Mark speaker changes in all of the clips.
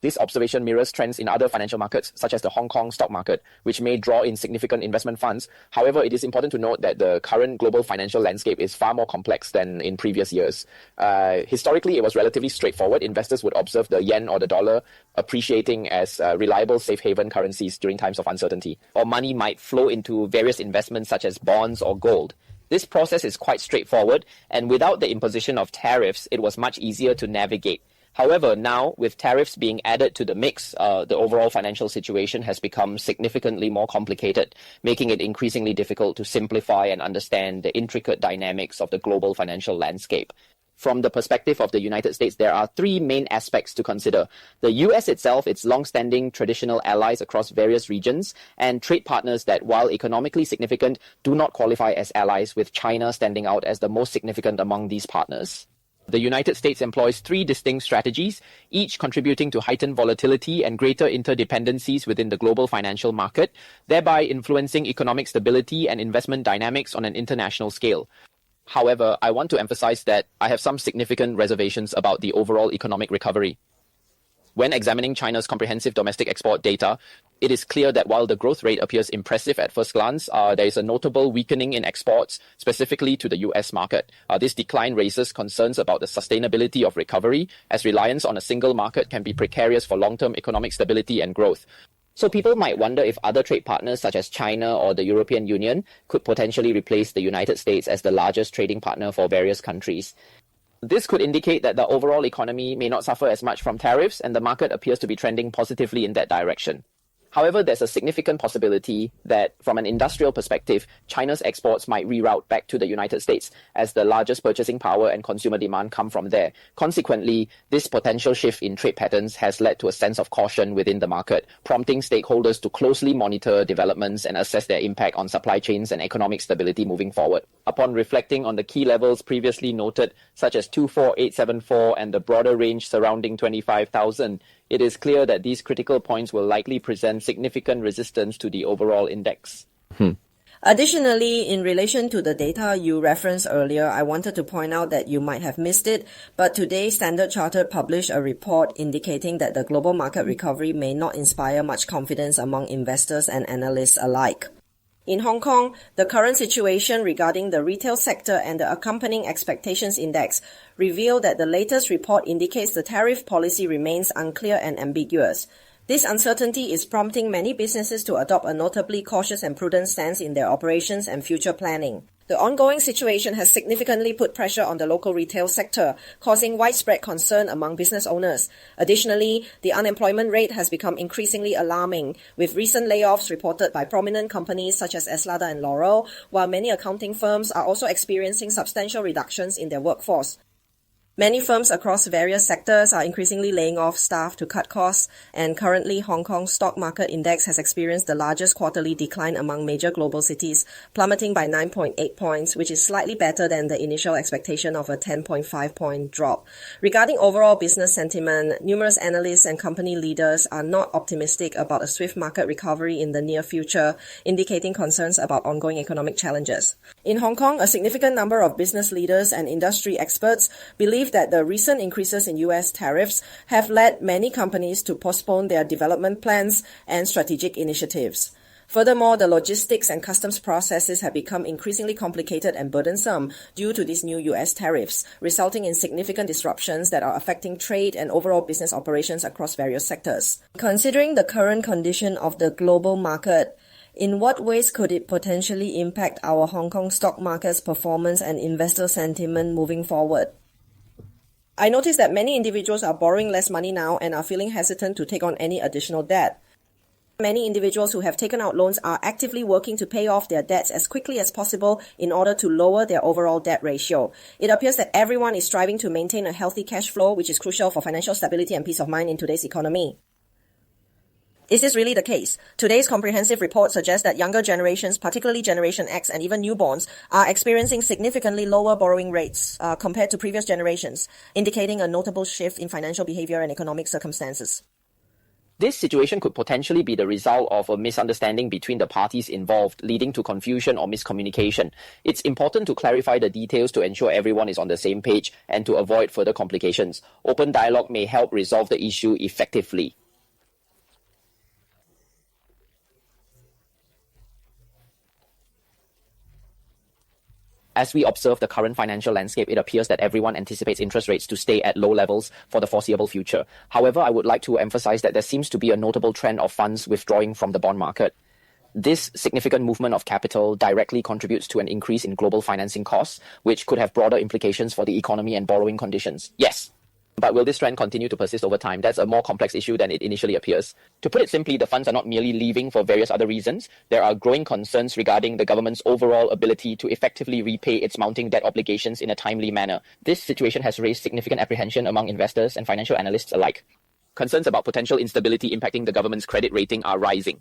Speaker 1: This observation mirrors trends in other financial markets, such as the Hong Kong stock market, which may draw in significant investment funds. However, it is important to note that the current global financial landscape is far more complex than in previous years. Historically, it was relatively straightforward. Investors would observe the yen or the dollar appreciating as reliable safe haven currencies during times of uncertainty, or money might flow into various investments such as bonds or gold. This process is quite straightforward, and without the imposition of tariffs, it was much easier to navigate. However, now, with tariffs being added to the mix, the overall financial situation has become significantly more complicated, making it increasingly difficult to simplify and understand the intricate dynamics of the global financial landscape. From the perspective of the United States, there are three main aspects to consider. The US itself, its long-standing traditional allies across various regions, and trade partners that, while economically significant, do not qualify as allies, with China standing out as the most significant among these partners. The United States employs three distinct strategies, each contributing to heightened volatility and greater interdependencies within the global financial market, thereby influencing economic stability and investment dynamics on an international scale. However, I want to emphasize that I have some significant reservations about the overall economic recovery. When examining China's comprehensive domestic export data, it is clear that while the growth rate appears impressive at first glance, there is a notable weakening in exports, specifically to the US market. This decline raises concerns about the sustainability of recovery, as reliance on a single market can be precarious for long-term economic stability and growth. So people might wonder if other trade partners such as China or the European Union could potentially replace the United States as the largest trading partner for various countries. This could indicate that the overall economy may not suffer as much from tariffs, and the market appears to be trending positively in that direction. However, there's a significant possibility that, from an industrial perspective, China's exports might reroute back to the United States, as the largest purchasing power and consumer demand come from there. Consequently, this potential shift in trade patterns has led to a sense of caution within the market, prompting stakeholders to closely monitor developments and assess their impact on supply chains and economic stability moving forward. Upon reflecting on the key levels previously noted, such as 24,874 and the broader range surrounding 25,000, it is clear that these critical points will likely present significant resistance to the overall index.
Speaker 2: Additionally, in relation to the data you referenced earlier, I wanted to point out that you might have missed it, but today Standard Chartered published a report indicating that the global market recovery may not inspire much confidence among investors and analysts alike. In Hong Kong, the current situation regarding the retail sector and the accompanying expectations index reveal that the latest report indicates the tariff policy remains unclear and ambiguous. This uncertainty is prompting many businesses to adopt a notably cautious and prudent stance in their operations and future planning. The ongoing situation has significantly put pressure on the local retail sector, causing widespread concern among business owners. Additionally, the unemployment rate has become increasingly alarming, with recent layoffs reported by prominent companies such as Eslada and Laurel, while many accounting firms are also experiencing substantial reductions in their workforce. Many firms across various sectors are increasingly laying off staff to cut costs, and currently Hong Kong's stock market index has experienced the largest quarterly decline among major global cities, plummeting by 9.8 points, which is slightly better than the initial expectation of a 10.5-point drop. Regarding overall business sentiment, numerous analysts and company leaders are not optimistic about a swift market recovery in the near future, indicating concerns about ongoing economic challenges. In Hong Kong, a significant number of business leaders and industry experts believe that the recent increases in US tariffs have led many companies to postpone their development plans and strategic initiatives. Furthermore, the logistics and customs processes have become increasingly complicated and burdensome due to these new US tariffs, resulting in significant disruptions that are affecting trade and overall business operations across various sectors. Considering the current condition of the global market, in what ways could it potentially impact our Hong Kong stock market's performance and investor sentiment moving forward? I noticed that many individuals are borrowing less money now and are feeling hesitant to take on any additional debt. Many individuals who have taken out loans are actively working to pay off their debts as quickly as possible in order to lower their overall debt ratio. It appears that everyone is striving to maintain a healthy cash flow, which is crucial for financial stability and peace of mind in today's economy. Is this really the case? Today's comprehensive report suggests that younger generations, particularly Generation X and even newborns, are experiencing significantly lower borrowing rates compared to previous generations, indicating a notable shift in financial behavior and economic circumstances.
Speaker 1: This situation could potentially be the result of a misunderstanding between the parties involved, leading to confusion or miscommunication. It's important to clarify the details to ensure everyone is on the same page and to avoid further complications. Open dialogue may help resolve the issue effectively. As we observe the current financial landscape, it appears that everyone anticipates interest rates to stay at low levels for the foreseeable future. However, I would like to emphasize that there seems to be a notable trend of funds withdrawing from the bond market. This significant movement of capital directly contributes to an increase in global financing costs, which could have broader implications for the economy and borrowing conditions. Yes. But will this trend continue to persist over time? That's a more complex issue than it initially appears. To put it simply, the funds are not merely leaving for various other reasons. There are growing concerns regarding the government's overall ability to effectively repay its mounting debt obligations in a timely manner. This situation has raised significant apprehension among investors and financial analysts alike. Concerns about potential instability impacting the government's credit rating are rising.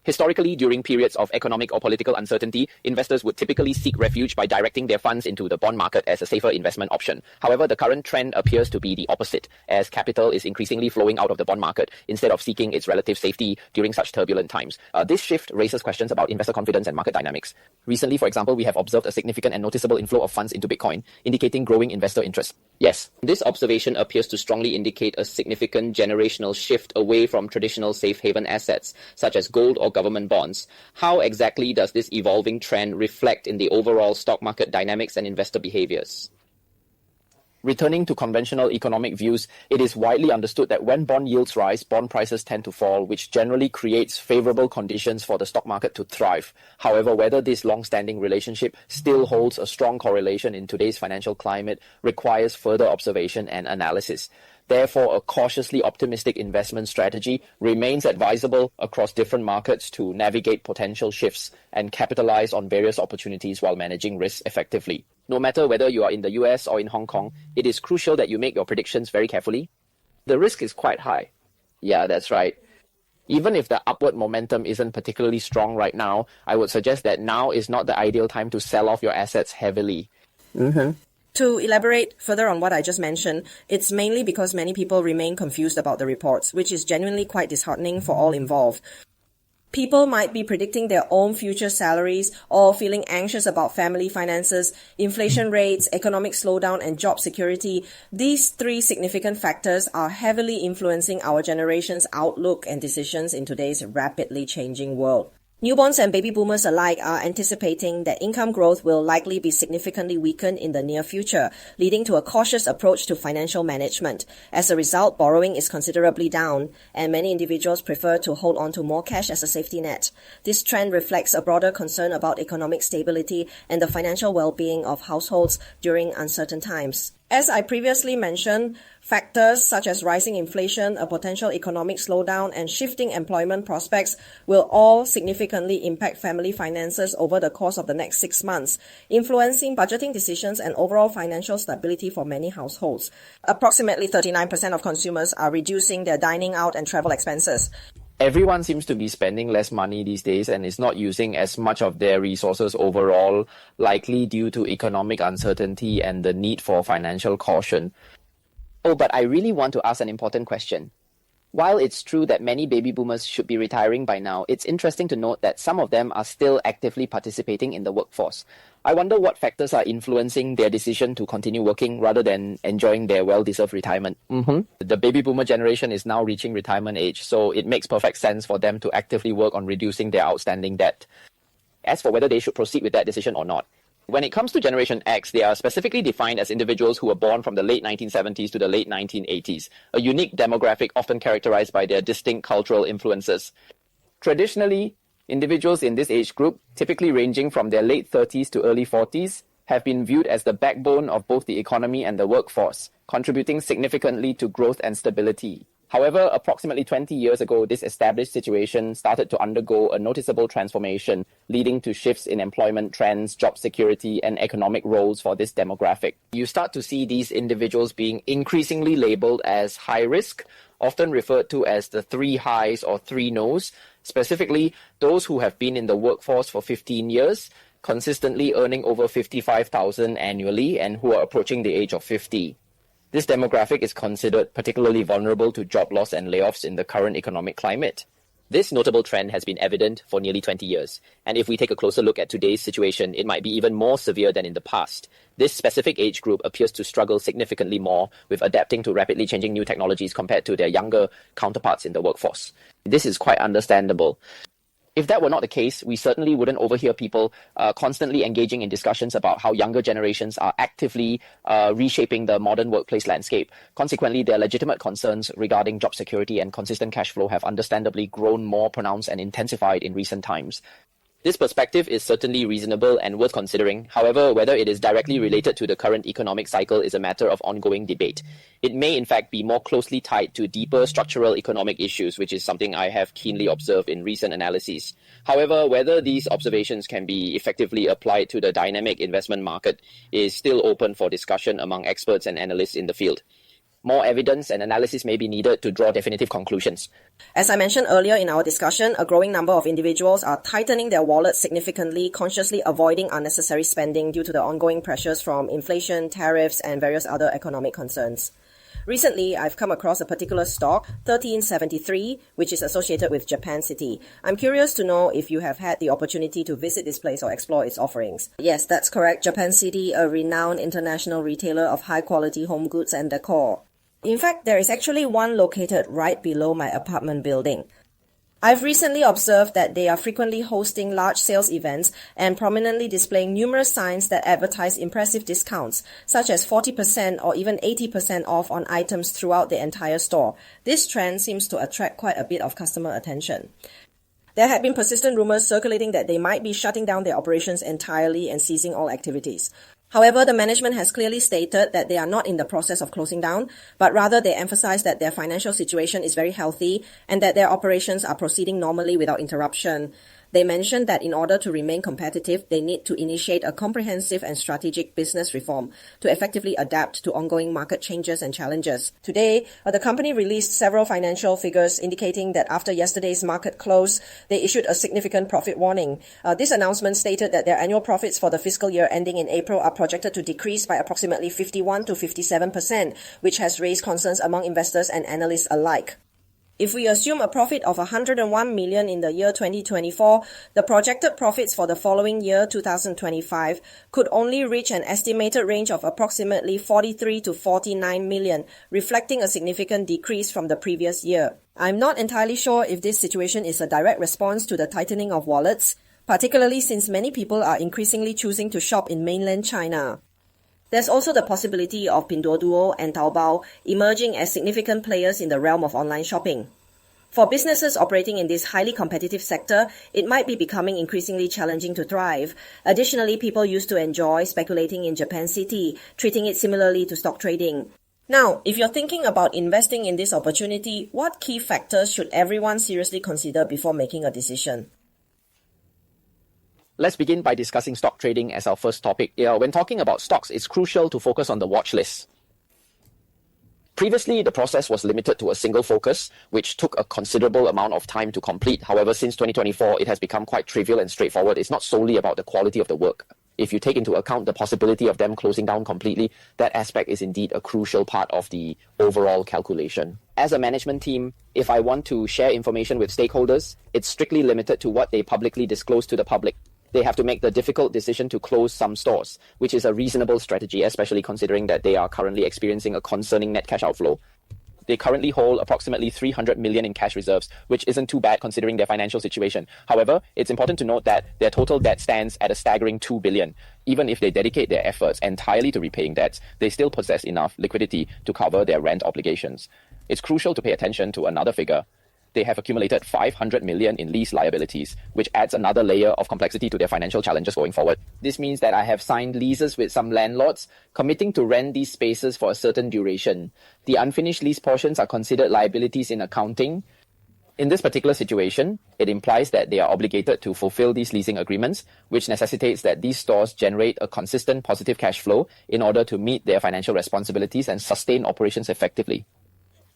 Speaker 1: Historically, during periods of economic or political uncertainty, investors would typically seek refuge by directing their funds into the bond market as a safer investment option. However, the current trend appears to be the opposite, as capital is increasingly flowing out of the bond market instead of seeking its relative safety during such turbulent times. This shift raises questions about investor confidence and market dynamics. Recently, for example, we have observed a significant and noticeable inflow of funds into Bitcoin, indicating growing investor interest. Yes, this observation appears to strongly indicate a significant generational shift away from traditional safe haven assets, such as gold or government bonds. How exactly does this evolving trend reflect in the overall stock market dynamics and investor behaviors? Returning to conventional economic views, it is widely understood that when bond yields rise, bond prices tend to fall, which generally creates favorable conditions for the stock market to thrive. However, whether this long-standing relationship still holds a strong correlation in today's financial climate requires further observation and analysis. Therefore, a cautiously optimistic investment strategy remains advisable across different markets to navigate potential shifts and capitalize on various opportunities while managing risks effectively. No matter whether you are in the US or in Hong Kong, it is crucial that you make your predictions very carefully. The risk is quite high. Yeah, that's right. Even if the upward momentum isn't particularly strong right now, I would suggest that now is not the ideal time to sell off your assets heavily.
Speaker 2: To elaborate further on what I just mentioned, it's mainly because many people remain confused about the reports, which is genuinely quite disheartening for all involved. People might be predicting their own future salaries or feeling anxious about family finances, inflation rates, economic slowdown, and job security. These three significant factors are heavily influencing our generation's outlook and decisions in today's rapidly changing world. Newborns and baby boomers alike are anticipating that income growth will likely be significantly weakened in the near future, leading to a cautious approach to financial management. As a result, borrowing is considerably down, and many individuals prefer to hold on to more cash as a safety net. This trend reflects a broader concern about economic stability and the financial well-being of households during uncertain times. As I previously mentioned, factors such as rising inflation, a potential economic slowdown, and shifting employment prospects will all significantly impact family finances over the course of the next 6 months, influencing budgeting decisions and overall financial stability for many households. Approximately 39% of consumers are reducing their dining out and travel expenses.
Speaker 1: Everyone seems to be spending less money these days and is not using as much of their resources overall, likely due to economic uncertainty and the need for financial caution. Oh, but I really want to ask an important question. While it's true that many baby boomers should be retiring by now, it's interesting to note that some of them are still actively participating in the workforce. I wonder what factors are influencing their decision to continue working rather than enjoying their well-deserved retirement. The baby boomer generation is now reaching retirement age, so it makes perfect sense for them to actively work on reducing their outstanding debt. As for whether they should proceed with that decision or not, when it comes to Generation X, they are specifically defined as individuals who were born from the late 1970s to the late 1980s, a unique demographic often characterized by their distinct cultural influences. Traditionally, individuals in this age group, typically ranging from their late 30s to early 40s, have been viewed as the backbone of both the economy and the workforce, contributing significantly to growth and stability. However, approximately 20 years ago, this established situation started to undergo a noticeable transformation, leading to shifts in employment trends, job security, and economic roles for this demographic. You start to see these individuals being increasingly labeled as high risk, often referred to as the 3 highs or 3 no's, specifically those who have been in the workforce for 15 years, consistently earning over $55,000 annually, and who are approaching the age of 50. This demographic is considered particularly vulnerable to job loss and layoffs in the current economic climate. This notable trend has been evident for nearly 20 years, and if we take a closer look at today's situation, it might be even more severe than in the past. This specific age group appears to struggle significantly more with adapting to rapidly changing new technologies compared to their younger counterparts in the workforce. This is quite understandable. If that were not the case, we certainly wouldn't overhear people constantly engaging in discussions about how younger generations are actively reshaping the modern workplace landscape. Consequently, their legitimate concerns regarding job security and consistent cash flow have understandably grown more pronounced and intensified in recent times. This perspective is certainly reasonable and worth considering. However, whether it is directly related to the current economic cycle is a matter of ongoing debate. It may in fact be more closely tied to deeper structural economic issues, which is something I have keenly observed in recent analyses. However, whether these observations can be effectively applied to the dynamic investment market is still open for discussion among experts and analysts in the field. More evidence and analysis may be needed to draw definitive conclusions.
Speaker 2: As I mentioned earlier in our discussion, a growing number of individuals are tightening their wallets significantly, consciously avoiding unnecessary spending due to the ongoing pressures from inflation, tariffs, and various other economic concerns. Recently, I've come across a particular stock, 1373, which is associated with Japan City. I'm curious to know if you have had the opportunity to visit this place or explore its offerings. Yes, that's correct. Japan City, a renowned international retailer of high-quality home goods and decor. In fact, there is actually one located right below my apartment building. I've recently observed that they are frequently hosting large sales events and prominently displaying numerous signs that advertise impressive discounts, such as 40% or even 80% off on items throughout the entire store. This trend seems to attract quite a bit of customer attention. There had been persistent rumors circulating that they might be shutting down their operations entirely and ceasing all activities. However, the management has clearly stated that they are not in the process of closing down, but rather they emphasize that their financial situation is very healthy and that their operations are proceeding normally without interruption. They mentioned that in order to remain competitive, they need to initiate a comprehensive and strategic business reform to effectively adapt to ongoing market changes and challenges. Today, the company released several financial figures indicating that after yesterday's market close, they issued a significant profit warning. This announcement stated that their annual profits for the fiscal year ending in April are projected to decrease by approximately 51 to 57%, which has raised concerns among investors and analysts alike. If we assume a profit of 101 million in the year 2024, the projected profits for the following year, 2025, could only reach an estimated range of approximately 43 to 49 million, reflecting a significant decrease from the previous year. I'm not entirely sure if this situation is a direct response to the tightening of wallets, particularly since many people are increasingly choosing to shop in mainland China. There's also the possibility of Pinduoduo and Taobao emerging as significant players in the realm of online shopping. For businesses operating in this highly competitive sector, it might be becoming increasingly challenging to thrive. Additionally, people used to enjoy speculating in Japan City, treating it similarly to stock trading. Now, if you're thinking about investing in this opportunity, what key factors should everyone seriously consider before making a decision?
Speaker 1: Let's begin by discussing stock trading as our first topic. When talking about stocks, it's crucial to focus on the watch list. Previously, the process was limited to a single focus, which took a considerable amount of time to complete. However, since 2024, it has become quite trivial and straightforward. It's not solely about the quality of the work. If you take into account the possibility of them closing down completely, that aspect is indeed a crucial part of the overall calculation. As a management team, if I want to share information with stakeholders, it's strictly limited to what they publicly disclose to the public. They have to make the difficult decision to close some stores, which is a reasonable strategy, especially considering that they are currently experiencing a concerning net cash outflow. They currently hold approximately 300 million in cash reserves, which isn't too bad considering their financial situation. However, it's important to note that their total debt stands at a staggering 2 billion. Even if they dedicate their efforts entirely to repaying debts, they still possess enough liquidity to cover their rent obligations. It's crucial to pay attention to another figure. They have accumulated 500 million in lease liabilities, which adds another layer of complexity to their financial challenges going forward. This means that I have signed leases with some landlords, committing to rent these spaces for a certain duration. The unfinished lease portions are considered liabilities in accounting. In this particular situation, it implies that they are obligated to fulfill these leasing agreements, which necessitates that these stores generate a consistent positive cash flow in order to meet their financial responsibilities and sustain operations effectively.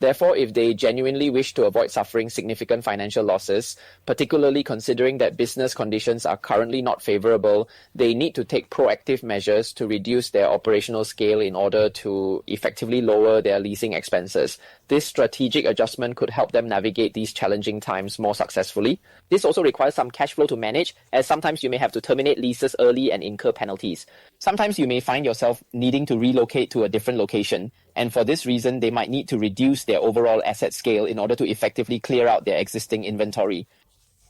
Speaker 1: Therefore, if they genuinely wish to avoid suffering significant financial losses, particularly considering that business conditions are currently not favorable, they need to take proactive measures to reduce their operational scale in order to effectively lower their leasing expenses. This strategic adjustment could help them navigate these challenging times more successfully. This also requires some cash flow to manage, as sometimes you may have to terminate leases early and incur penalties. Sometimes you may find yourself needing to relocate to a different location, and for this reason, they might need to reduce their overall asset scale in order to effectively clear out their existing inventory.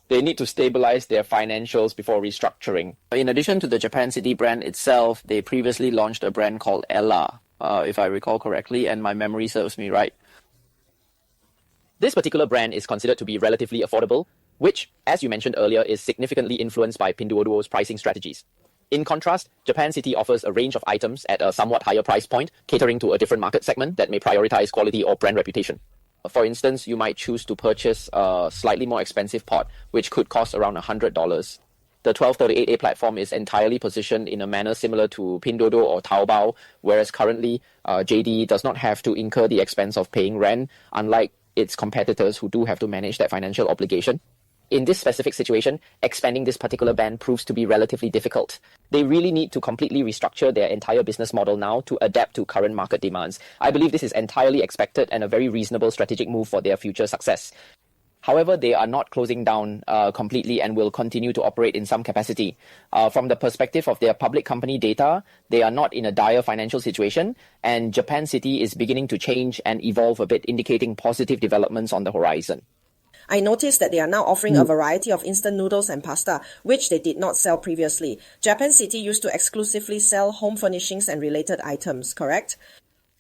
Speaker 1: They need to stabilize their financials before restructuring. In addition to the Japan City brand itself, they previously launched a brand called Ella, if I recall correctly, and my memory serves me right. This particular brand is considered to be relatively affordable, which, as you mentioned earlier, is significantly influenced by Pinduoduo's pricing strategies. In contrast, Japan City offers a range of items at a somewhat higher price point, catering to a different market segment that may prioritize quality or brand reputation. For instance, you might choose to purchase a slightly more expensive pot, which could cost around $100. The 1238A platform is entirely positioned in a manner similar to Pinduoduo or Taobao, whereas currently JD does not have to incur the expense of paying rent, unlike its competitors who do have to manage that financial obligation. In this specific situation, expanding this particular band proves to be relatively difficult. They really need to completely restructure their entire business model now to adapt to current market demands. I believe this is entirely expected and a very reasonable strategic move for their future success. However, they are not closing down completely and will continue to operate in some capacity. From the perspective of their public company data, they are not in a dire financial situation, and Japan City is beginning to change and evolve a bit, indicating positive developments on the horizon.
Speaker 2: I noticed that they are now offering a variety of instant noodles and pasta, which they did not sell previously. Japan City used to exclusively sell home furnishings and related items, correct?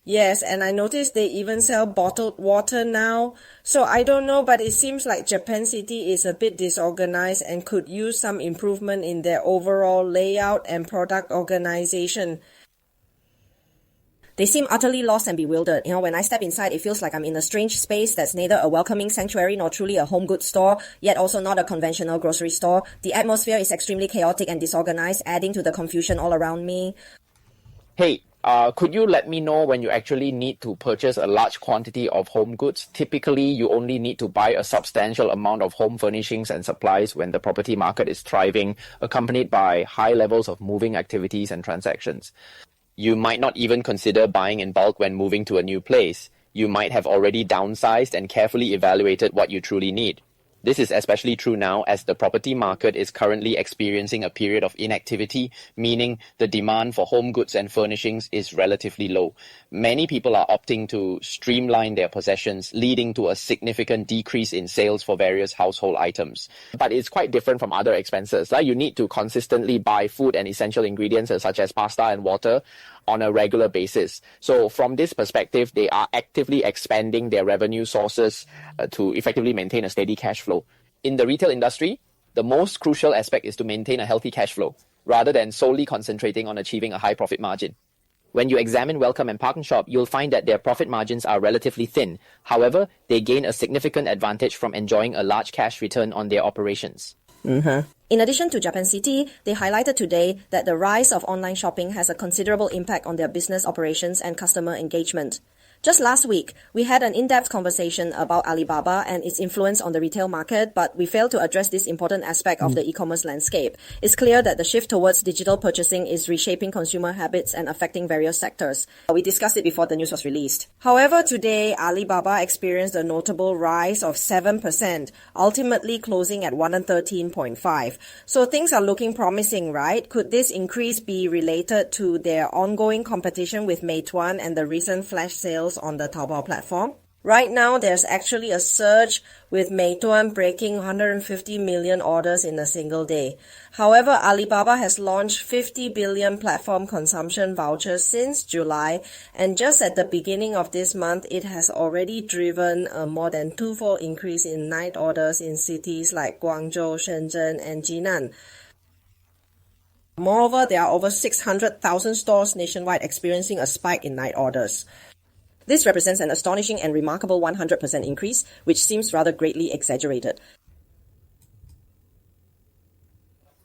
Speaker 2: Yes, and I noticed they even sell bottled water now. So I don't know, but it seems like Japan City is a bit disorganized and could use some improvement in their overall layout and product organization. They seem utterly lost and bewildered. When I step inside, it feels like I'm in a strange space that's neither a welcoming sanctuary nor truly a home goods store, yet also not a conventional grocery store. The atmosphere is extremely chaotic and disorganized, adding to the confusion all around me.
Speaker 1: Hey, could you let me know when you actually need to purchase a large quantity of home goods? Typically, you only need to buy a substantial amount of home furnishings and supplies when the property market is thriving, accompanied by high levels of moving activities and transactions. You might not even consider buying in bulk when moving to a new place. You might have already downsized and carefully evaluated what you truly need. This is especially true now as the property market is currently experiencing a period of inactivity, meaning the demand for home goods and furnishings is relatively low. Many people are opting to streamline their possessions, leading to a significant decrease in sales for various household items. But it's quite different from other expenses. You need to consistently buy food and essential ingredients such as pasta and water on a regular basis. So from this perspective, they are actively expanding their revenue sources to effectively maintain a steady cash flow. In the retail industry, the most crucial aspect is to maintain a healthy cash flow, rather than solely concentrating on achieving a high profit margin. When you examine Wellcome and ParknShop, you'll find that their profit margins are relatively thin. However, they gain a significant advantage from enjoying a large cash return on their operations.
Speaker 2: In addition to Japan City, they highlighted today that the rise of online shopping has a considerable impact on their business operations and customer engagement. Just last week, we had an in-depth conversation about Alibaba and its influence on the retail market, but we failed to address this important aspect of the e-commerce landscape. It's clear that the shift towards digital purchasing is reshaping consumer habits and affecting various sectors. We discussed it before the news was released. However, today, Alibaba experienced a notable rise of 7%, ultimately closing at 113.5. So things are looking promising, right? Could this increase be related to their ongoing competition with Meituan and the recent flash sales on the Taobao platform? Right now, there's actually a surge with Meituan breaking 150 million orders in a single day. However, Alibaba has launched 50 billion platform consumption vouchers since July, and just at the beginning of this month, it has already driven a more than twofold increase in night orders in cities like Guangzhou, Shenzhen, and Jinan. Moreover, there are over 600,000 stores nationwide experiencing a spike in night orders. This represents an astonishing and remarkable 100% increase, which seems rather greatly exaggerated.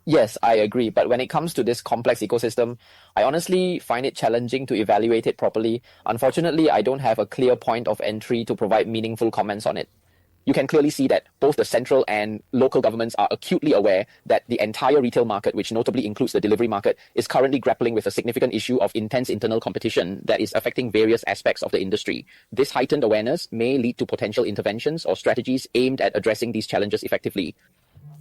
Speaker 1: Yes, I agree. But when it comes to this complex ecosystem, I honestly find it challenging to evaluate it properly. Unfortunately, I don't have a clear point of entry to provide meaningful comments on it. You can clearly see that both the central and local governments are acutely aware that the entire retail market, which notably includes the delivery market, is currently grappling with a significant issue of intense internal competition that is affecting various aspects of the industry. This heightened awareness may lead to potential interventions or strategies aimed at addressing these challenges effectively.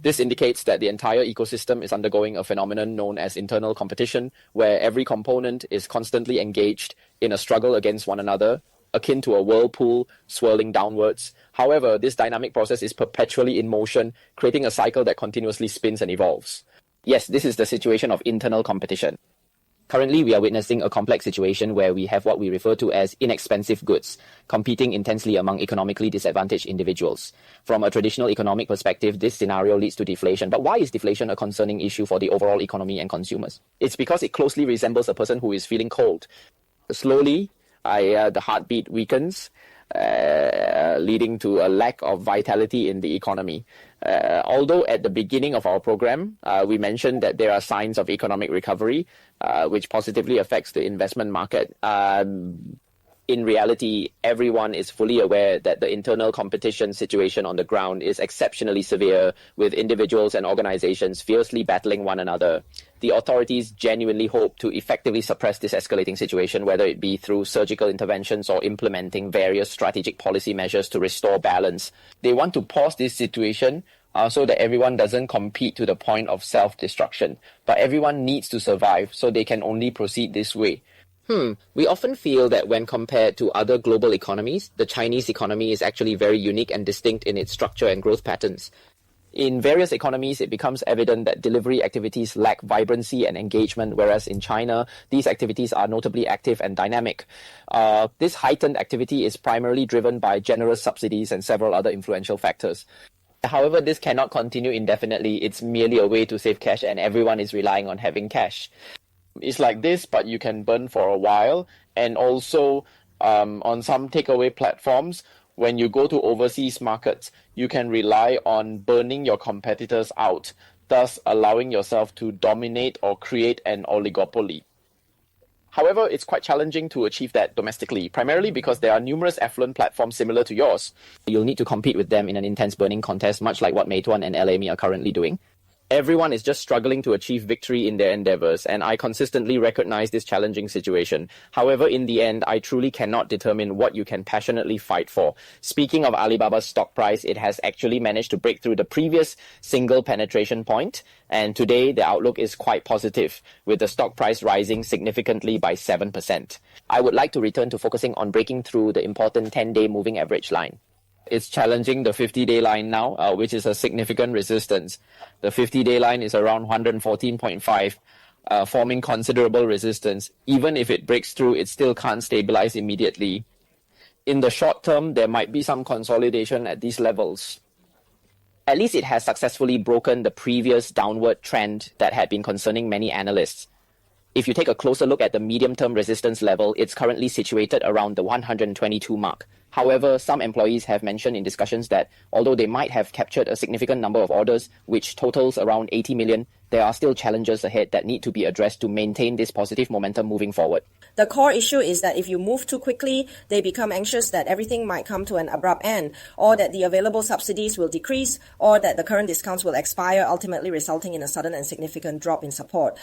Speaker 1: This indicates that the entire ecosystem is undergoing a phenomenon known as internal competition, where every component is constantly engaged in a struggle against one another, akin to a whirlpool swirling downwards. However, this dynamic process is perpetually in motion, creating a cycle that continuously spins and evolves. Yes, this is the situation of internal competition. Currently, we are witnessing a complex situation where we have what we refer to as inexpensive goods competing intensely among economically disadvantaged individuals. From a traditional economic perspective, this scenario leads to deflation. But why is deflation a concerning issue for the overall economy and consumers? It's because it closely resembles a person who is feeling cold. Slowly, the heartbeat weakens, leading to a lack of vitality in the economy. Although at the beginning of our program, we mentioned that there are signs of economic recovery, which positively affects the investment market. In reality, everyone is fully aware that the internal competition situation on the ground is exceptionally severe, with individuals and organizations fiercely battling one another. The authorities genuinely hope to effectively suppress this escalating situation, whether it be through surgical interventions or implementing various strategic policy measures to restore balance. They want to pause this situation so that everyone doesn't compete to the point of self-destruction. But everyone needs to survive, so they can only proceed this way. We often feel that when compared to other global economies, the Chinese economy is actually very unique and distinct in its structure and growth patterns. In various economies, it becomes evident that delivery activities lack vibrancy and engagement, whereas in China, these activities are notably active and dynamic. This heightened activity is primarily driven by generous subsidies and several other influential factors. However, this cannot continue indefinitely. It's merely a way to save cash, and everyone is relying on having cash. It's like this, but you can burn for a while. And also, on some takeaway platforms, when you go to overseas markets, you can rely on burning your competitors out, thus allowing yourself to dominate or create an oligopoly. However, it's quite challenging to achieve that domestically, primarily because there are numerous affluent platforms similar to yours. You'll need to compete with them in an intense burning contest, much like what Meituan and LME are currently doing. Everyone is just struggling to achieve victory in their endeavors, and I consistently recognize this challenging situation. However, in the end, I truly cannot determine what you can passionately fight for. Speaking of Alibaba's stock price, it has actually managed to break through the previous single penetration point, and today the outlook is quite positive, with the stock price rising significantly by 7%. I would like to return to focusing on breaking through the important 10-day moving average line. It's challenging the 50-day line now, which is a significant resistance. The 50-day line is around 114.5, forming considerable resistance. Even if it breaks through, it still can't stabilize immediately. In the short term, there might be some consolidation at these levels. At least it has successfully broken the previous downward trend that had been concerning many analysts. If you take a closer look at the medium-term resistance level, it's currently situated around the 122 mark. However, some employees have mentioned in discussions that although they might have captured a significant number of orders, which totals around 80 million, there are still challenges ahead that need to be addressed to maintain this positive momentum moving forward.
Speaker 2: The core issue is that if you move too quickly, they become anxious that everything might come to an abrupt end, or that the available subsidies will decrease, or that the current discounts will expire, ultimately resulting in a sudden and significant drop in support.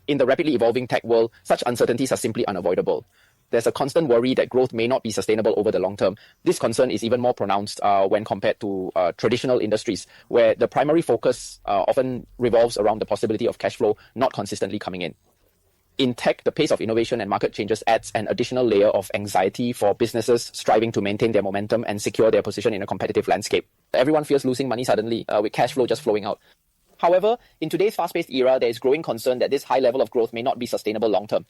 Speaker 1: In the rapidly evolving tech world, such uncertainties are simply unavoidable. There's a constant worry that growth may not be sustainable over the long term. This concern is even more pronounced when compared to traditional industries, where the primary focus often revolves around the possibility of cash flow not consistently coming in. In tech, the pace of innovation and market changes adds an additional layer of anxiety for businesses striving to maintain their momentum and secure their position in a competitive landscape. Everyone fears losing money suddenly, with cash flow just flowing out. However, in today's fast-paced era, there is growing concern that this high level of growth may not be sustainable long-term.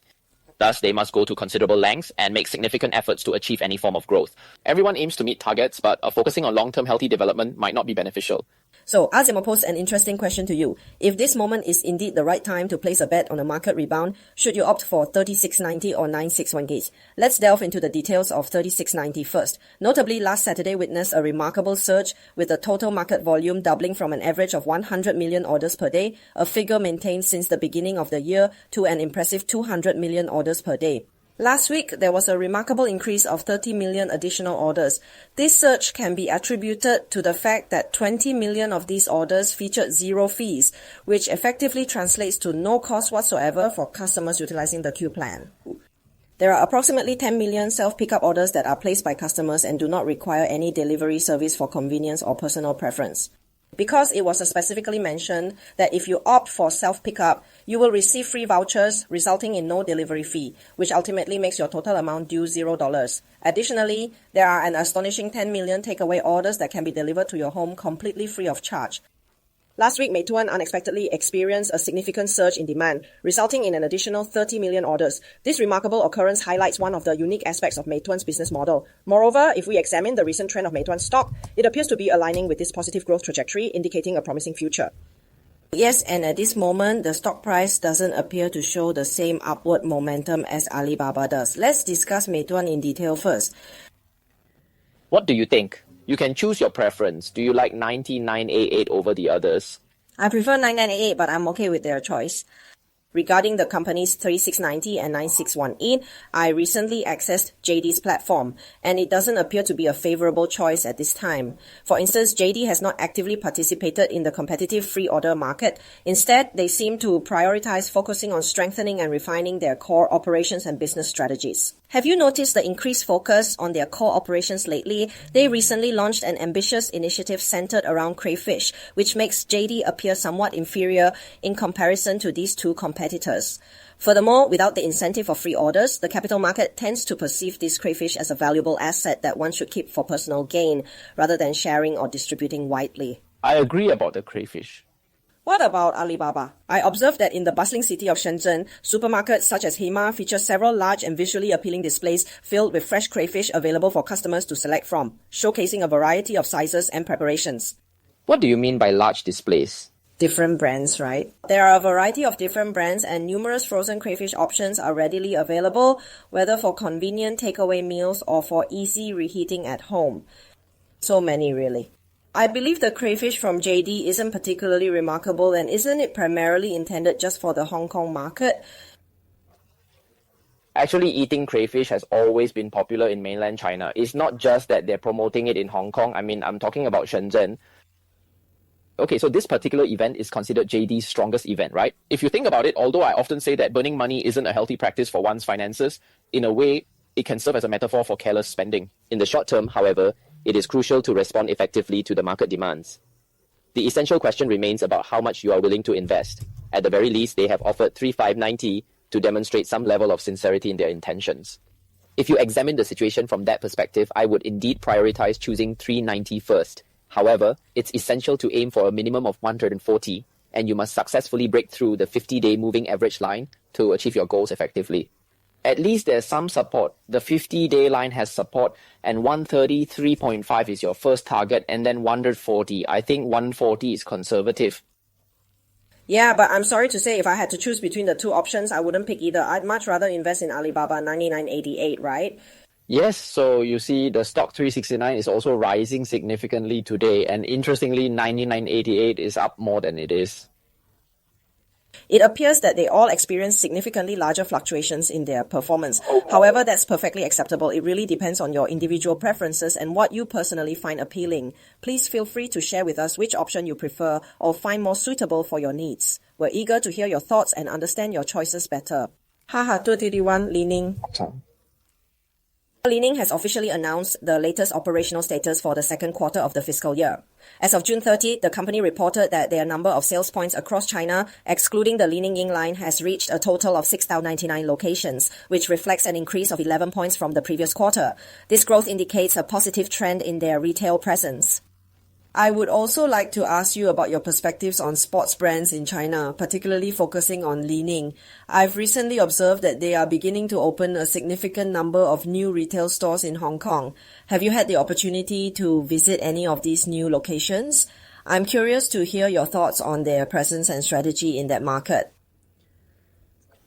Speaker 1: Thus, they must go to considerable lengths and make significant efforts to achieve any form of growth. Everyone aims to meet targets, but focusing on long-term healthy development might not be beneficial.
Speaker 2: So, Azimo posed an interesting question to you. If this moment is indeed the right time to place a bet on a market rebound, should you opt for 3690 or 961 gauge? Let's delve into the details of 3690 first. Notably, last Saturday witnessed a remarkable surge, with the total market volume doubling from an average of 100 million orders per day, a figure maintained since the beginning of the year, to an impressive 200 million orders per day. Last week, there was a remarkable increase of 30 million additional orders. This surge can be attributed to the fact that 20 million of these orders featured zero fees, which effectively translates to no cost whatsoever for customers utilizing the Q plan. There are approximately 10 million self-pickup orders that are placed by customers and do not require any delivery service for convenience or personal preference. Because it was specifically mentioned that if you opt for self-pickup, you will receive free vouchers resulting in no delivery fee, which ultimately makes your total amount due $0. Additionally, there are an astonishing 10 million takeaway orders that can be delivered to your home completely free of charge. Last week, Meituan unexpectedly experienced a significant surge in demand, resulting in an additional 30 million orders. This remarkable occurrence highlights one of the unique aspects of Meituan's business model. Moreover, if we examine the recent trend of Meituan's stock, it appears to be aligning with this positive growth trajectory, indicating a promising future. Yes, and at this moment, the stock price doesn't appear to show the same upward momentum as Alibaba does. Let's discuss Meituan in detail first.
Speaker 1: What do you think? You can choose your preference. Do you like 9988 over the others?
Speaker 2: I prefer 9988, but I'm okay with their choice. Regarding the company's 3690 and 961E, I recently accessed JD's platform, and it doesn't appear to be a favorable choice at this time. For instance, JD has not actively participated in the competitive free order market. Instead, they seem to prioritize focusing on strengthening and refining their core operations and business strategies. Have you noticed the increased focus on their core operations lately? They recently launched an ambitious initiative centered around crayfish, which makes JD appear somewhat inferior in comparison to these two competitors. Furthermore, without the incentive of free orders, the capital market tends to perceive this crayfish as a valuable asset that one should keep for personal gain, rather than sharing or distributing widely.
Speaker 1: I agree about the crayfish.
Speaker 2: What about Alibaba? I observed that in the bustling city of Shenzhen, supermarkets such as Hema feature several large and visually appealing displays filled with fresh crayfish available for customers to select from, showcasing a variety of sizes and preparations.
Speaker 1: What do you mean by large displays?
Speaker 2: Different brands, right? There are a variety of different brands and numerous frozen crayfish options are readily available, whether for convenient takeaway meals or for easy reheating at home. So many, really. I believe the crayfish from JD isn't particularly remarkable, and isn't it primarily intended just for the Hong Kong market?
Speaker 1: Actually, eating crayfish has always been popular in mainland China. It's not just that they're promoting it in Hong Kong. I'm talking about Shenzhen. Okay, so this particular event is considered JD's strongest event, right? If you think about it, although I often say that burning money isn't a healthy practice for one's finances, in a way, it can serve as a metaphor for careless spending. In the short term, however, it is crucial to respond effectively to the market demands. The essential question remains about how much you are willing to invest. At the very least, they have offered 3590 to demonstrate some level of sincerity in their intentions. If you examine the situation from that perspective, I would indeed prioritize choosing 390 first. However, it's essential to aim for a minimum of 140, and you must successfully break through the 50-day moving average line to achieve your goals effectively. At least there's some support. The 50-day line has support, and 133.5 is your first target, and then 140. I think 140 is conservative.
Speaker 2: Yeah, but I'm sorry to say, if I had to choose between the two options, I wouldn't pick either. I'd much rather invest in Alibaba 9988, right?
Speaker 1: Yes, so you see the stock 369 is also rising significantly today, and interestingly 9988 is up more than it is.
Speaker 2: It appears that they all experience significantly larger fluctuations in their performance. However, that's perfectly acceptable. It really depends on your individual preferences and what you personally find appealing. Please feel free to share with us which option you prefer or find more suitable for your needs. We're eager to hear your thoughts and understand your choices better. Haha, 231, Li Ning. Li Ning has officially announced the latest operational status for the second quarter of the fiscal year. As of June 30, the company reported that their number of sales points across China, excluding the Li Ning Ying line, has reached a total of 6,099 locations, which reflects an increase of 11 points from the previous quarter. This growth indicates a positive trend in their retail presence. I would also like to ask you about your perspectives on sports brands in China, particularly focusing on Li-Ning. I've recently observed that they are beginning to open a significant number of new retail stores in Hong Kong. Have you had the opportunity to visit any of these new locations? I'm curious to hear your thoughts on their presence and strategy in that market.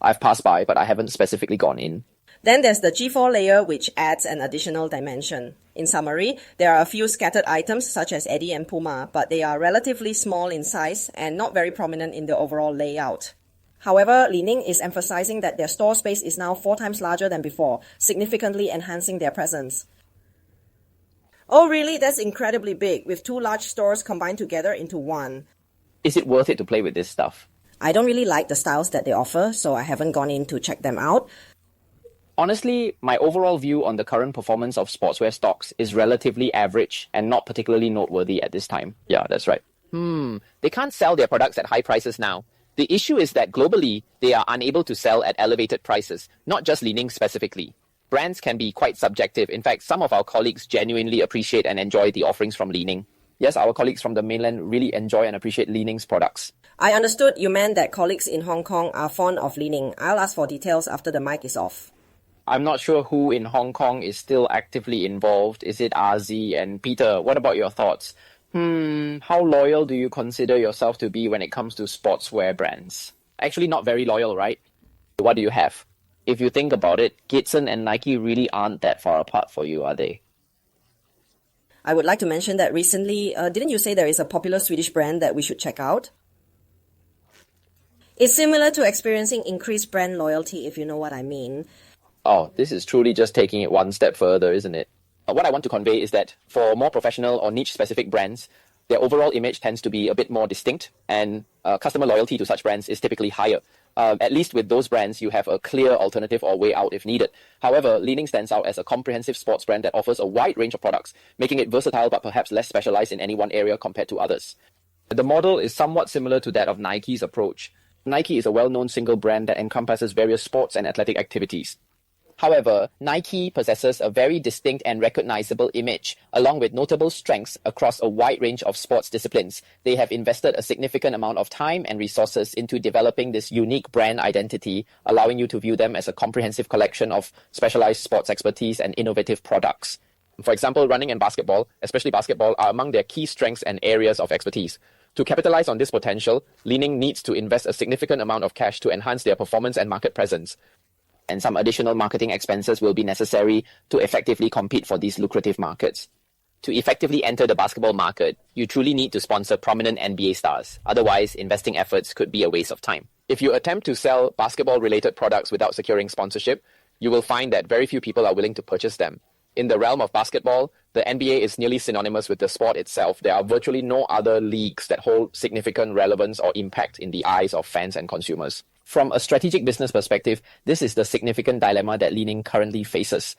Speaker 1: I've passed by, but I haven't specifically gone in.
Speaker 2: Then there's the G4 layer, which adds an additional dimension. In summary, there are a few scattered items such as Eddie and Puma, but they are relatively small in size and not very prominent in the overall layout. However, Li-Ning is emphasizing that their store space is now 4 times larger than before, significantly enhancing their presence. Oh really? That's incredibly big, with 2 large stores combined together into one.
Speaker 1: Is it worth it to play with this stuff?
Speaker 2: I don't really like the styles that they offer, so I haven't gone in to check them out.
Speaker 1: Honestly, my overall view on the current performance of sportswear stocks is relatively average and not particularly noteworthy at this time. Yeah, that's right. They can't sell their products at high prices now. The issue is that globally, they are unable to sell at elevated prices, not just Li-Ning specifically. Brands can be quite subjective. In fact, some of our colleagues genuinely appreciate and enjoy the offerings from Li-Ning. Yes, our colleagues from the mainland really enjoy and appreciate Li-Ning's products.
Speaker 2: I understood you meant that colleagues in Hong Kong are fond of Li-Ning. I'll ask for details after the mic is off.
Speaker 1: I'm not sure who in Hong Kong is still actively involved. Is it RZ? And Peter, what about your thoughts? How loyal do you consider yourself to be when it comes to sportswear brands? Actually not very loyal, right? What do you have? If you think about it, Jensen and Nike really aren't that far apart for you, are they?
Speaker 2: I would like to mention that recently, didn't you say there is a popular Swedish brand that we should check out? It's similar to experiencing increased brand loyalty, if you know what I mean.
Speaker 1: Oh, this is truly just taking it one step further, isn't it? What I want to convey is that for more professional or niche-specific brands, their overall image tends to be a bit more distinct, and customer loyalty to such brands is typically higher. At least with those brands, you have a clear alternative or way out if needed. However, Li-Ning stands out as a comprehensive sports brand that offers a wide range of products, making it versatile but perhaps less specialized in any one area compared to others. The model is somewhat similar to that of Nike's approach. Nike is a well-known single brand that encompasses various sports and athletic activities. However, Nike possesses a very distinct and recognizable image, along with notable strengths across a wide range of sports disciplines. They have invested a significant amount of time and resources into developing this unique brand identity, allowing you to view them as a comprehensive collection of specialized sports expertise and innovative products. For example, running and basketball, especially basketball, are among their key strengths and areas of expertise. To capitalize on this potential, Li-Ning needs to invest a significant amount of cash to enhance their performance and market presence. And some additional marketing expenses will be necessary to effectively compete for these lucrative markets. To effectively enter the basketball market, you truly need to sponsor prominent NBA stars. Otherwise, investing efforts could be a waste of time. If you attempt to sell basketball-related products without securing sponsorship, you will find that very few people are willing to purchase them. In the realm of basketball, the NBA is nearly synonymous with the sport itself. There are virtually no other leagues that hold significant relevance or impact in the eyes of fans and consumers. From a strategic business perspective, this is the significant dilemma that Li-Ning currently faces.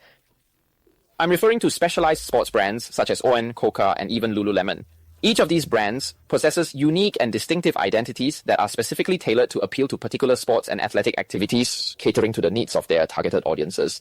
Speaker 1: I'm referring to specialized sports brands such as ON, Coca, and even Lululemon. Each of these brands possesses unique and distinctive identities that are specifically tailored to appeal to particular sports and athletic activities, catering to the needs of their targeted audiences.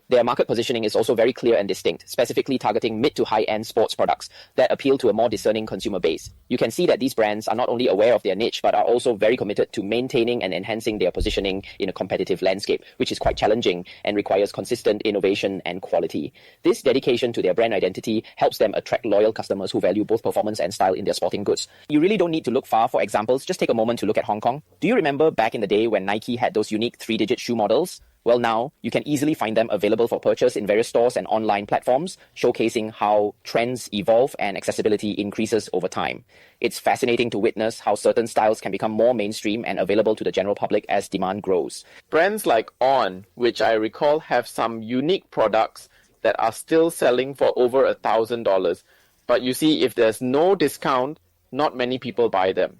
Speaker 1: Their market positioning is also very clear and distinct, specifically targeting mid to high-end sports products that appeal to a more discerning consumer base. You can see that these brands are not only aware of their niche, but are also very committed to maintaining and enhancing their positioning in a competitive landscape, which is quite challenging and requires consistent innovation and quality. This dedication to their brand identity helps them attract loyal customers who value both performance and style in their sporting goods. You really don't need to look far for examples. Just take a moment to look at Hong Kong. Do you remember back in the day when Nike had those unique 3-digit shoe models? Well, now, you can easily find them available for purchase in various stores and online platforms, showcasing how trends evolve and accessibility increases over time. It's fascinating to witness how certain styles can become more mainstream and available to the general public as demand grows. Brands like On, which I recall have some unique products that are still selling for over $1,000. But you see, if there's no discount, not many people buy them.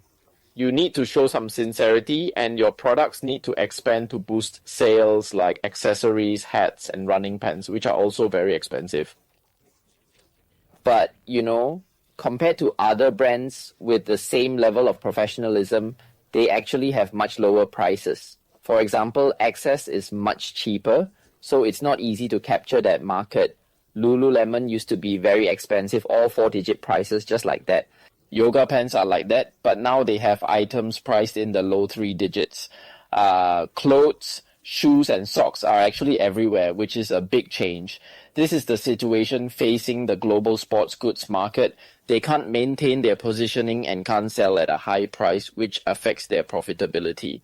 Speaker 1: You need to show some sincerity, and your products need to expand to boost sales like accessories, hats, and running pants, which are also very expensive. But, compared to other brands with the same level of professionalism, they actually have much lower prices. For example, access is much cheaper, so it's not easy to capture that market. Lululemon used to be very expensive, all 4-digit prices just like that. Yoga pants are like that, but now they have items priced in the low 3 digits. Clothes, shoes and socks are actually everywhere, which is a big change. This is the situation facing the global sports goods market. They can't maintain their positioning and can't sell at a high price, which affects their profitability.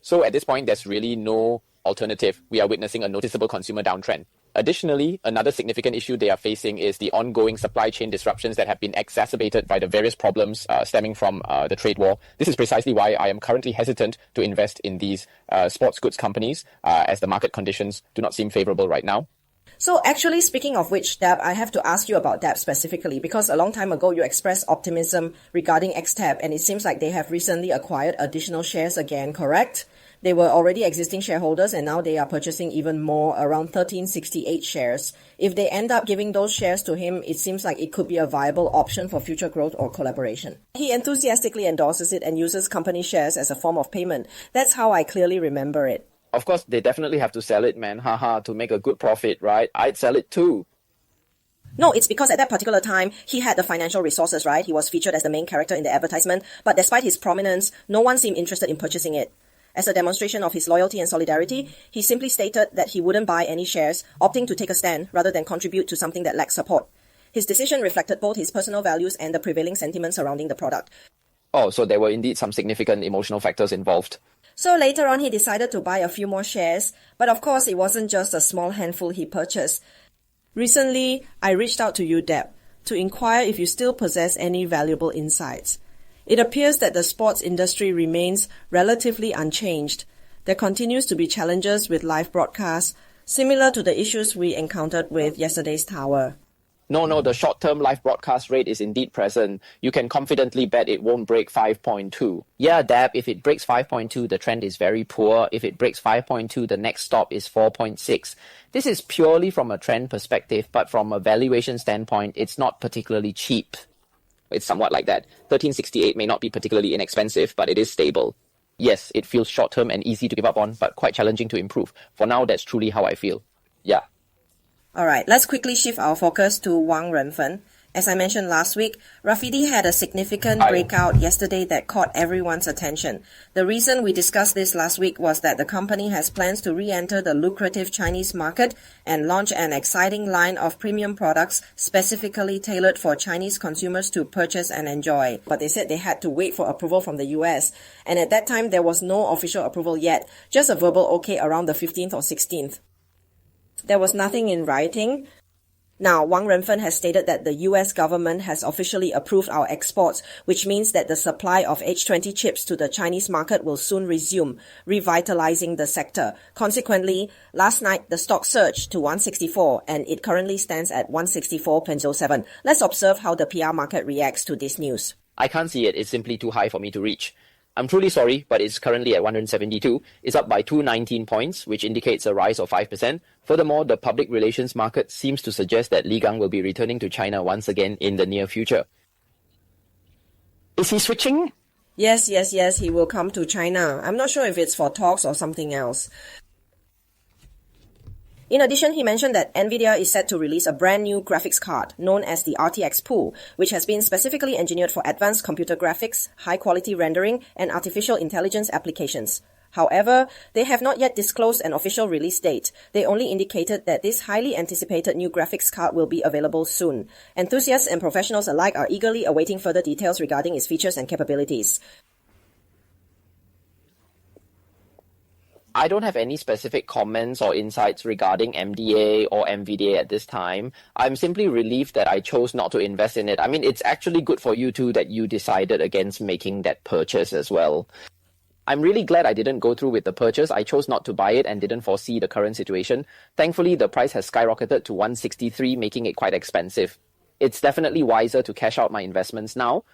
Speaker 1: So at this point, there's really no alternative. We are witnessing a noticeable consumer downtrend. Additionally, another significant issue they are facing is the ongoing supply chain disruptions that have been exacerbated by the various problems stemming from the trade war. This is precisely why I am currently hesitant to invest in these sports goods companies as the market conditions do not seem favorable right now.
Speaker 2: So actually, speaking of which, Dab, I have to ask you about Dab specifically, because a long time ago you expressed optimism regarding XTAB, and it seems like they have recently acquired additional shares again, correct? They were already existing shareholders and now they are purchasing even more, around 1368 shares. If they end up giving those shares to him, it seems like it could be a viable option for future growth or collaboration. He enthusiastically endorses it and uses company shares as a form of payment. That's how I clearly remember it.
Speaker 1: Of course, they definitely have to sell it, man. Haha, to make a good profit, right? I'd sell it too.
Speaker 2: No, it's because at that particular time, he had the financial resources, right? He was featured as the main character in the advertisement, but despite his prominence, no one seemed interested in purchasing it. As a demonstration of his loyalty and solidarity, he simply stated that he wouldn't buy any shares, opting to take a stand rather than contribute to something that lacked support. His decision reflected both his personal values and the prevailing sentiment surrounding the product.
Speaker 1: Oh, so there were indeed some significant emotional factors involved.
Speaker 2: So later on, he decided to buy a few more shares, but of course, it wasn't just a small handful he purchased. Recently, I reached out to you, Deb, to inquire if you still possess any valuable insights. It appears that the sports industry remains relatively unchanged. There continues to be challenges with live broadcasts, similar to the issues we encountered with yesterday's tower.
Speaker 1: No, the short-term live broadcast rate is indeed present. You can confidently bet it won't break 5.2. Yeah, Dab, if it breaks 5.2, the trend is very poor. If it breaks 5.2, the next stop is 4.6. This is purely from a trend perspective, but from a valuation standpoint, it's not particularly cheap. It's somewhat like that. 1368 may not be particularly inexpensive, but it is stable. Yes, it feels short-term and easy to give up on, but quite challenging to improve. For now, that's truly how I feel. Yeah.
Speaker 2: Alright, let's quickly shift our focus to Huang Renfen. As I mentioned last week, Rafidi had a significant breakout yesterday that caught everyone's attention. The reason we discussed this last week was that the company has plans to re-enter the lucrative Chinese market and launch an exciting line of premium products specifically tailored for Chinese consumers to purchase and enjoy. But they said they had to wait for approval from the US. And at that time, there was no official approval yet, just a verbal okay around the 15th or 16th. There was nothing in writing. Now, Huang Renfen has stated that the US government has officially approved our exports, which means that the supply of H20 chips to the Chinese market will soon resume, revitalizing the sector. Consequently, last night the stock surged to 164 and it currently stands at 164.07. Let's observe how the PR market reacts to this news.
Speaker 1: I can't see it. It's simply too high for me to reach. I'm truly sorry, but it's currently at 172. It's up by 219 points, which indicates a rise of 5%. Furthermore, the public relations market seems to suggest that Li Gang will be returning to China once again in the near future. Is he switching?
Speaker 2: Yes, he will come to China. I'm not sure if it's for talks or something else. In addition, he mentioned that NVIDIA is set to release a brand new graphics card known as the RTX Pool, which has been specifically engineered for advanced computer graphics, high-quality rendering, and artificial intelligence applications. However, they have not yet disclosed an official release date. They only indicated that this highly anticipated new graphics card will be available soon. Enthusiasts and professionals alike are eagerly awaiting further details regarding its features and capabilities.
Speaker 1: I don't have any specific comments or insights regarding MDA or NVIDIA at this time. I'm simply relieved that I chose not to invest in it. I mean, it's actually good for you too that you decided against making that purchase as well. I'm really glad I didn't go through with the purchase. I chose not to buy it and didn't foresee the current situation. Thankfully, the price has skyrocketed to 163, making it quite expensive. It's definitely wiser to cash out my investments now.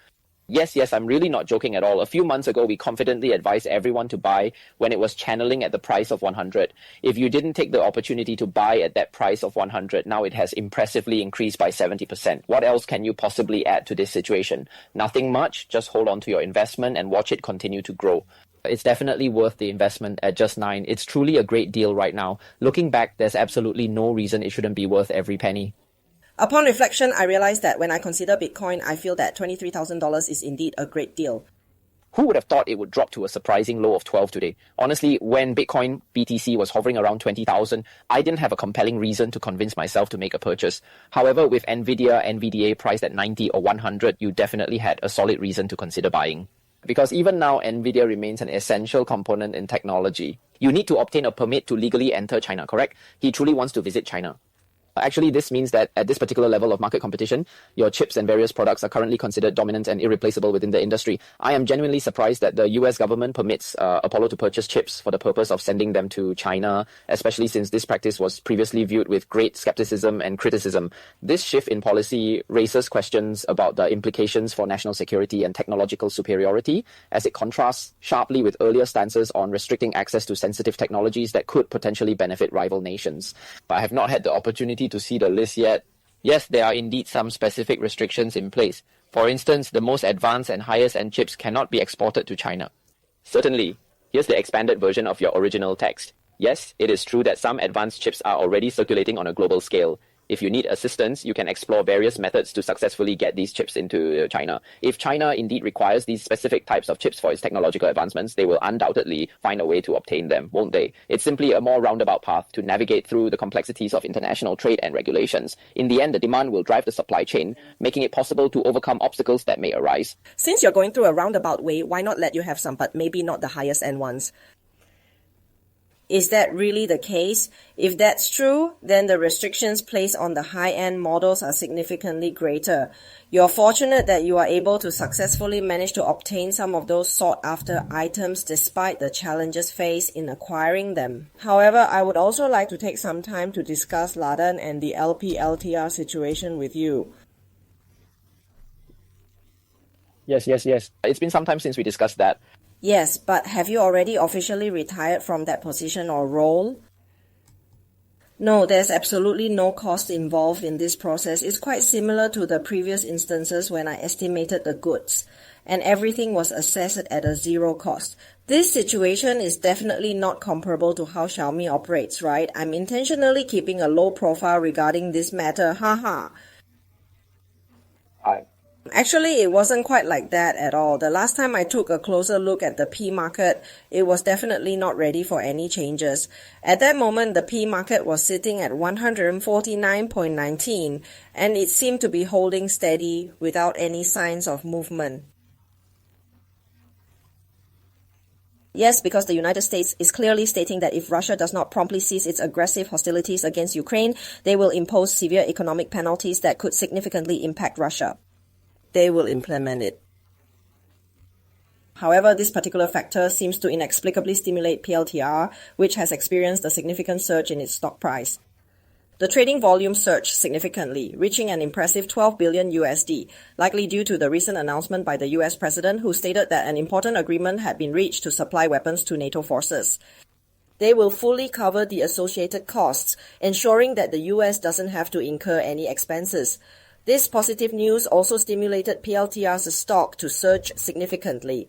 Speaker 1: Yes, I'm really not joking at all. A few months ago, we confidently advised everyone to buy when it was channeling at the price of 100. If you didn't take the opportunity to buy at that price of 100, now it has impressively increased by 70%. What else can you possibly add to this situation? Nothing much. Just hold on to your investment and watch it continue to grow. It's definitely worth the investment at just 9. It's truly a great deal right now. Looking back, there's absolutely no reason it shouldn't be worth every penny.
Speaker 2: Upon reflection, I realized that when I consider Bitcoin, I feel that $23,000 is indeed a great deal.
Speaker 1: Who would have thought it would drop to a surprising low of 12 today? Honestly, when Bitcoin BTC was hovering around 20,000, I didn't have a compelling reason to convince myself to make a purchase. However, with NVIDIA priced at 90 or 100, you definitely had a solid reason to consider buying. Because even now, NVIDIA remains an essential component in technology. You need to obtain a permit to legally enter China, correct? He truly wants to visit China. Actually, this means that at this particular level of market competition, your chips and various products are currently considered dominant and irreplaceable within the industry. I am genuinely surprised that the US government permits Apollo to purchase chips for the purpose of sending them to China, especially since this practice was previously viewed with great skepticism and criticism. This shift in policy raises questions about the implications for national security and technological superiority, as it contrasts sharply with earlier stances on restricting access to sensitive technologies that could potentially benefit rival nations. But I have not had the opportunity to see the list yet. Yes, there are indeed some specific restrictions in place. For instance, the most advanced and highest end chips cannot be exported to China. Certainly. Here's the expanded version of your original text. Yes, it is true that some advanced chips are already circulating on a global scale. If you need assistance, you can explore various methods to successfully get these chips into China. If China indeed requires these specific types of chips for its technological advancements, they will undoubtedly find a way to obtain them, won't they? It's simply a more roundabout path to navigate through the complexities of international trade and regulations. In the end, the demand will drive the supply chain, making it possible to overcome obstacles that may arise.
Speaker 2: Since you're going through a roundabout way, why not let you have some, but maybe not the highest end ones? Is that really the case? If that's true, then the restrictions placed on the high-end models are significantly greater. You're fortunate that you are able to successfully manage to obtain some of those sought-after items despite the challenges faced in acquiring them. However, I would also like to take some time to discuss Laden and the LP-LTR situation with you.
Speaker 1: Yes. It's been some time since we discussed that.
Speaker 2: Yes, but have you already officially retired from that position or role? No, there's absolutely no cost involved in this process. It's quite similar to the previous instances when I estimated the goods, and everything was assessed at a zero cost. This situation is definitely not comparable to how Xiaomi operates, right? I'm intentionally keeping a low profile regarding this matter, haha. Actually, it wasn't quite like that at all. The last time I took a closer look at the P market, it was definitely not ready for any changes. At that moment, the P market was sitting at 149.19, and it seemed to be holding steady without any signs of movement. Yes, because the United States is clearly stating that if Russia does not promptly cease its aggressive hostilities against Ukraine, they will impose severe economic penalties that could significantly impact Russia. They will implement it. However, this particular factor seems to inexplicably stimulate PLTR, which has experienced a significant surge in its stock price. The trading volume surged significantly, reaching an impressive $12 billion USD, likely due to the recent announcement by the US president, who stated that an important agreement had been reached to supply weapons to NATO forces. They will fully cover the associated costs, ensuring that the US doesn't have to incur any expenses. This positive news also stimulated PLTR's stock to surge significantly.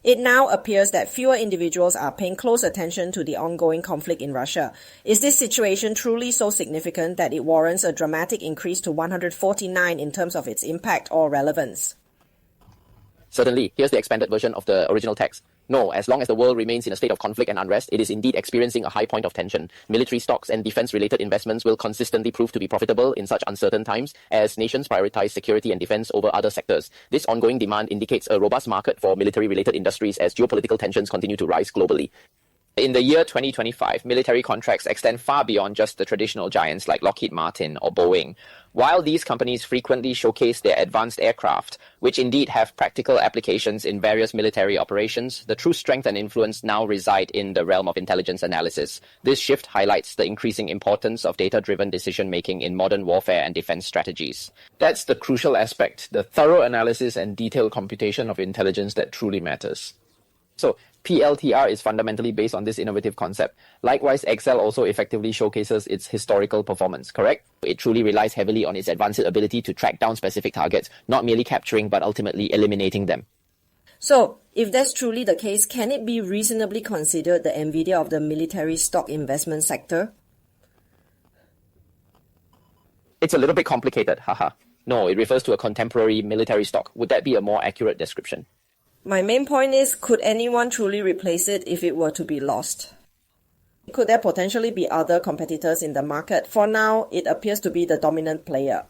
Speaker 2: It now appears that fewer individuals are paying close attention to the ongoing conflict in Russia. Is this situation truly so significant that it warrants a dramatic increase to 149 in terms of its impact or relevance?
Speaker 1: Certainly. Here's the expanded version of the original text. No, as long as the world remains in a state of conflict and unrest, it is indeed experiencing a high point of tension. Military stocks and defense-related investments will consistently prove to be profitable in such uncertain times as nations prioritize security and defense over other sectors. This ongoing demand indicates a robust market for military-related industries as geopolitical tensions continue to rise globally. In the year 2025, military contracts extend far beyond just the traditional giants like Lockheed Martin or Boeing. While these companies frequently showcase their advanced aircraft, which indeed have practical applications in various military operations, the true strength and influence now reside in the realm of intelligence analysis. This shift highlights the increasing importance of data-driven decision-making in modern warfare and defense strategies. That's the crucial aspect, the thorough analysis and detailed computation of intelligence that truly matters. So, PLTR is fundamentally based on this innovative concept. Likewise, Excel also effectively showcases its historical performance, correct? It truly relies heavily on its advanced ability to track down specific targets, not merely capturing but ultimately eliminating them.
Speaker 2: So, if that's truly the case, can it be reasonably considered the NVIDIA of the military stock investment sector?
Speaker 1: It's a little bit complicated, haha. No, it refers to a contemporary military stock. Would that be a more accurate description?
Speaker 2: My main point is, could anyone truly replace it if it were to be lost? Could there potentially be other competitors in the market? For now, it appears to be the dominant player.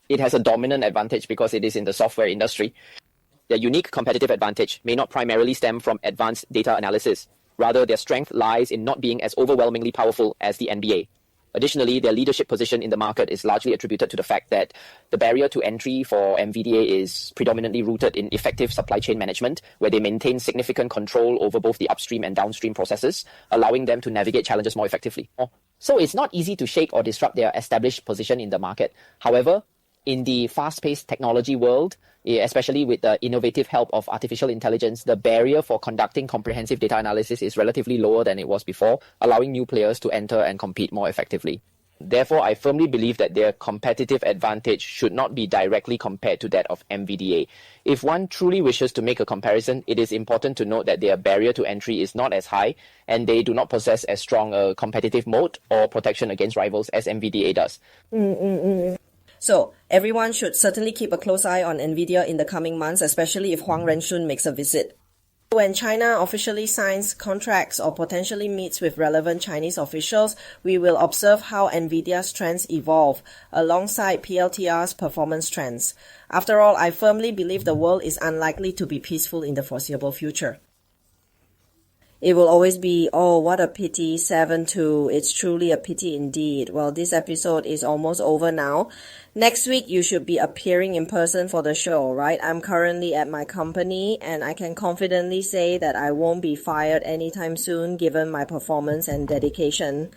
Speaker 1: It has a dominant advantage because it is in the software industry. Their unique competitive advantage may not primarily stem from advanced data analysis. Rather, their strength lies in not being as overwhelmingly powerful as the NBA. Additionally, their leadership position in the market is largely attributed to the fact that the barrier to entry for NVIDIA is predominantly rooted in effective supply chain management, where they maintain significant control over both the upstream and downstream processes, allowing them to navigate challenges more effectively. So it's not easy to shake or disrupt their established position in the market. However, in the fast-paced technology world, especially with the innovative help of artificial intelligence, the barrier for conducting comprehensive data analysis is relatively lower than it was before, allowing new players to enter and compete more effectively. Therefore, I firmly believe that their competitive advantage should not be directly compared to that of NVIDIA. If one truly wishes to make a comparison, it is important to note that their barrier to entry is not as high, and they do not possess as strong a competitive moat or protection against rivals as NVIDIA does.
Speaker 2: So, everyone should certainly keep a close eye on NVIDIA in the coming months, especially if Huang makes a visit. When China officially signs contracts or potentially meets with relevant Chinese officials, we will observe how NVIDIA's trends evolve alongside PLTR's performance trends. After all, I firmly believe the world is unlikely to be peaceful in the foreseeable future. It will always be, oh, what a pity, 7-2. It's truly a pity indeed. Well, this episode is almost over now. Next week, you should be appearing in person for the show, right? I'm currently at my company, and I can confidently say that I won't be fired anytime soon given my performance and dedication.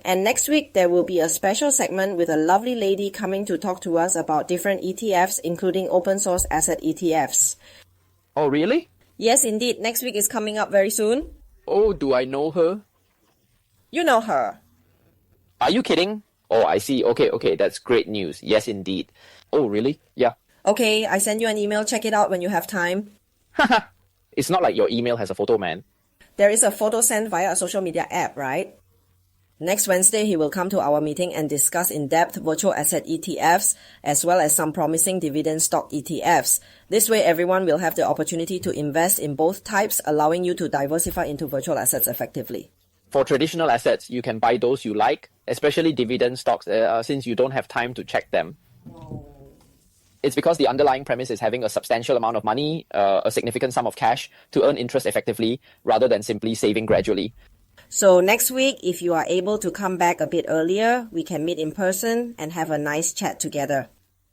Speaker 2: And next week, there will be a special segment with a lovely lady coming to talk to us about different ETFs, including open source asset ETFs.
Speaker 1: Oh, really?
Speaker 2: Yes, indeed. Next week is coming up very soon.
Speaker 1: Oh, do I know her?
Speaker 2: You know her.
Speaker 1: Are you kidding? Oh, I see. Okay, that's great news. Yes, indeed. Oh, really? Yeah.
Speaker 2: Okay, I send you an email. Check it out when you have time.
Speaker 1: Haha. It's not like your email has a photo, man.
Speaker 2: There is a photo sent via a social media app, right? Next Wednesday, he will come to our meeting and discuss in depth virtual asset ETFs, as well as some promising dividend stock ETFs. This way, everyone will have the opportunity to invest in both types, allowing you to diversify into virtual assets effectively.
Speaker 1: For traditional assets, you can buy those you like, especially dividend stocks, since you don't have time to check them. It's because the underlying premise is having a substantial amount of money, a significant sum of cash, to earn interest effectively, rather than simply saving gradually.
Speaker 2: So next week, if you are able to come back a bit earlier, we can meet in person and have a nice chat together.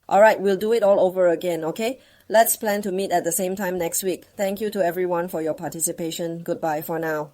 Speaker 2: Alright, we'll do it all over again, okay? Let's plan to meet at the same time next week. Thank you to everyone for your participation. Goodbye for now.